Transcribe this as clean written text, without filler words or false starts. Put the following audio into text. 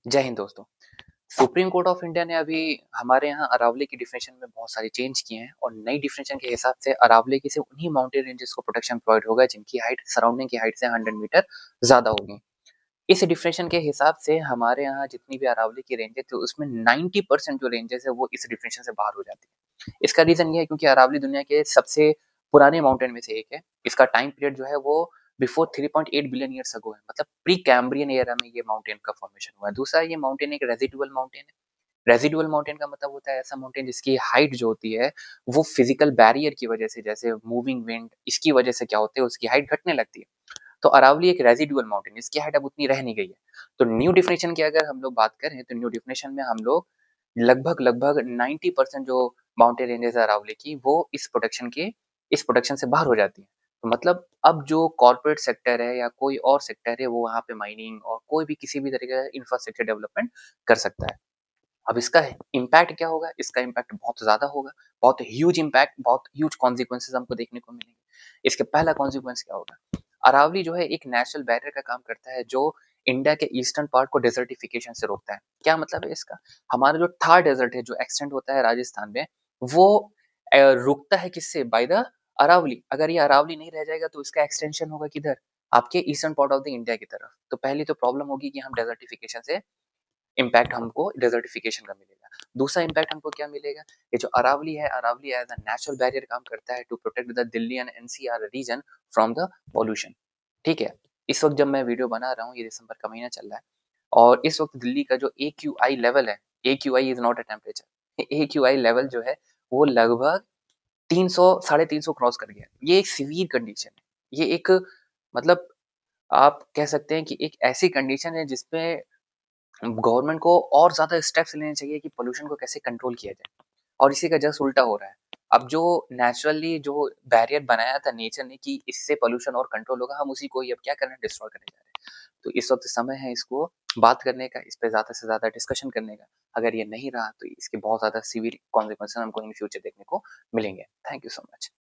जय हिंद दोस्तों। Supreme court of India ने अभी हमारे यहाँ अरावली की डिफिनेशन में बहुत सारे चेंज किए हैं और नई डिफिनेशन के हिसाब से अरावली की सिर्फ उन्हीं माउंटेन रेंजेस को प्रोटेक्शन प्रोवाइड होगा जिनकी हाइट सराउंडिंग की हाइट से 100 मीटर ज्यादा होगी। इस डिफिनेशन के हिसाब से हमारे यहाँ जितनी भी अरावली की रेंज है तो उसमें 90% जो रेंजेस है वो इस डिफिनेशन से बाहर हो जाती है। इसका रीजन ये है क्योंकि अरावली दुनिया के सबसे पुराने माउंटेन में से एक है। इसका टाइम पीरियड जो है वो बिफोर 3.8 बिलियन ईयर्स अगो है, मतलब प्री कैम्ब्रियन एरा में ये माउंटेन का फॉर्मेशन हुआ है। दूसरा, ये माउंटेन एक रेजिडुअल माउंटेन है। रेजिडुअल माउंटेन का मतलब होता है ऐसा माउंटेन जिसकी हाइट जो होती है वो फिजिकल बैरियर की वजह से, जैसे मूविंग विंड, इसकी वजह से क्या होता है उसकी हाइट घटने लगती है। तो अरावली एक रेजिडुअल माउंटेन, इसकी हाइट अब उतनी रह नहीं गई है। तो न्यू डिफिनेशन की अगर हम लोग बात करें तो न्यू डिफिनेशन में हम लोग लगभग लगभग 90% जो माउंटेन रेंजेस है अरावली की वो इस प्रोटेक्शन से बाहर हो जाती है। तो मतलब अब जो कॉर्पोरेट सेक्टर है या कोई और सेक्टर है वो वहाँ पे माइनिंग और कोई भी किसी भी तरीके का इंफ्रास्ट्रक्चर डेवलपमेंट कर सकता है। अब इसका इम्पैक्ट क्या होगा? इसका इम्पैक्ट बहुत ज़्यादा होगा, बहुत ह्यूज इम्पैक्ट, बहुत ह्यूज कॉन्सिक्वेंसेस हमको देखने को मिलेंगे। इसके पहला कॉन्सिक्वेंस क्या होगा? अरावली जो है एक नेचुरल बैरियर का काम करता है जो इंडिया के ईस्टर्न पार्ट को डेजर्टिफिकेशन से रोकता है। क्या मतलब है इसका? हमारा जो थार डेजर्ट है जो एक्सटेंड होता है राजस्थान में, वो रुकता है किससे? By the Aravalli. अगर ये अरावली नहीं रह जाएगा तो इसका एक्सटेंशन होगा किधर? आपके eastern part of the India की तरफ। तो पहली तो प्रॉब्लम होगी कि हम डेजर्टिफिकेशन से इम्पैक्ट हमको डेजर्टिफिकेशन का मिलेगा। दूसरा इम्पैक्ट हमको क्या मिलेगा? ये जो अरावली है, Aravalli as a natural barrier काम करता है to protect the Delhi and NCR region from the pollution. ठीक है। इस वक्त जब मैं वीडियो बना रहा हूँ, ये दिसंबर का महीना चल रहा है और इस वक्त दिल्ली का जो AQI लेवल है, AQI is not a temperature, AQI level जो है वो लगभग 300 साढ़े 300 क्रॉस कर गया। ये एक सीवियर कंडीशन है। ये एक, मतलब आप कह सकते हैं कि एक ऐसी कंडीशन है जिसपे गवर्नमेंट को और ज़्यादा स्टेप्स लेने चाहिए कि पोल्यूशन को कैसे कंट्रोल किया जाए, और इसी का जस्ट उल्टा हो रहा है। अब जो नेचुरली जो बैरियर बनाया था नेचर ने कि इससे पोल्यूशन और कंट्रोल होगा, हम उसी को ही अब क्या कर रहे हैं? डिस्ट्रॉय करने जा रहे हैं। तो इस वक्त समय है इसको बात करने का, इस पे ज़्यादा से ज़्यादा डिस्कशन करने का। अगर ये नहीं रहा तो इसके बहुत ज़्यादा सीवियर कॉन्सिक्वेंसेस हमको इन फ्यूचर देखने को मिलेंगे। Thank you so much.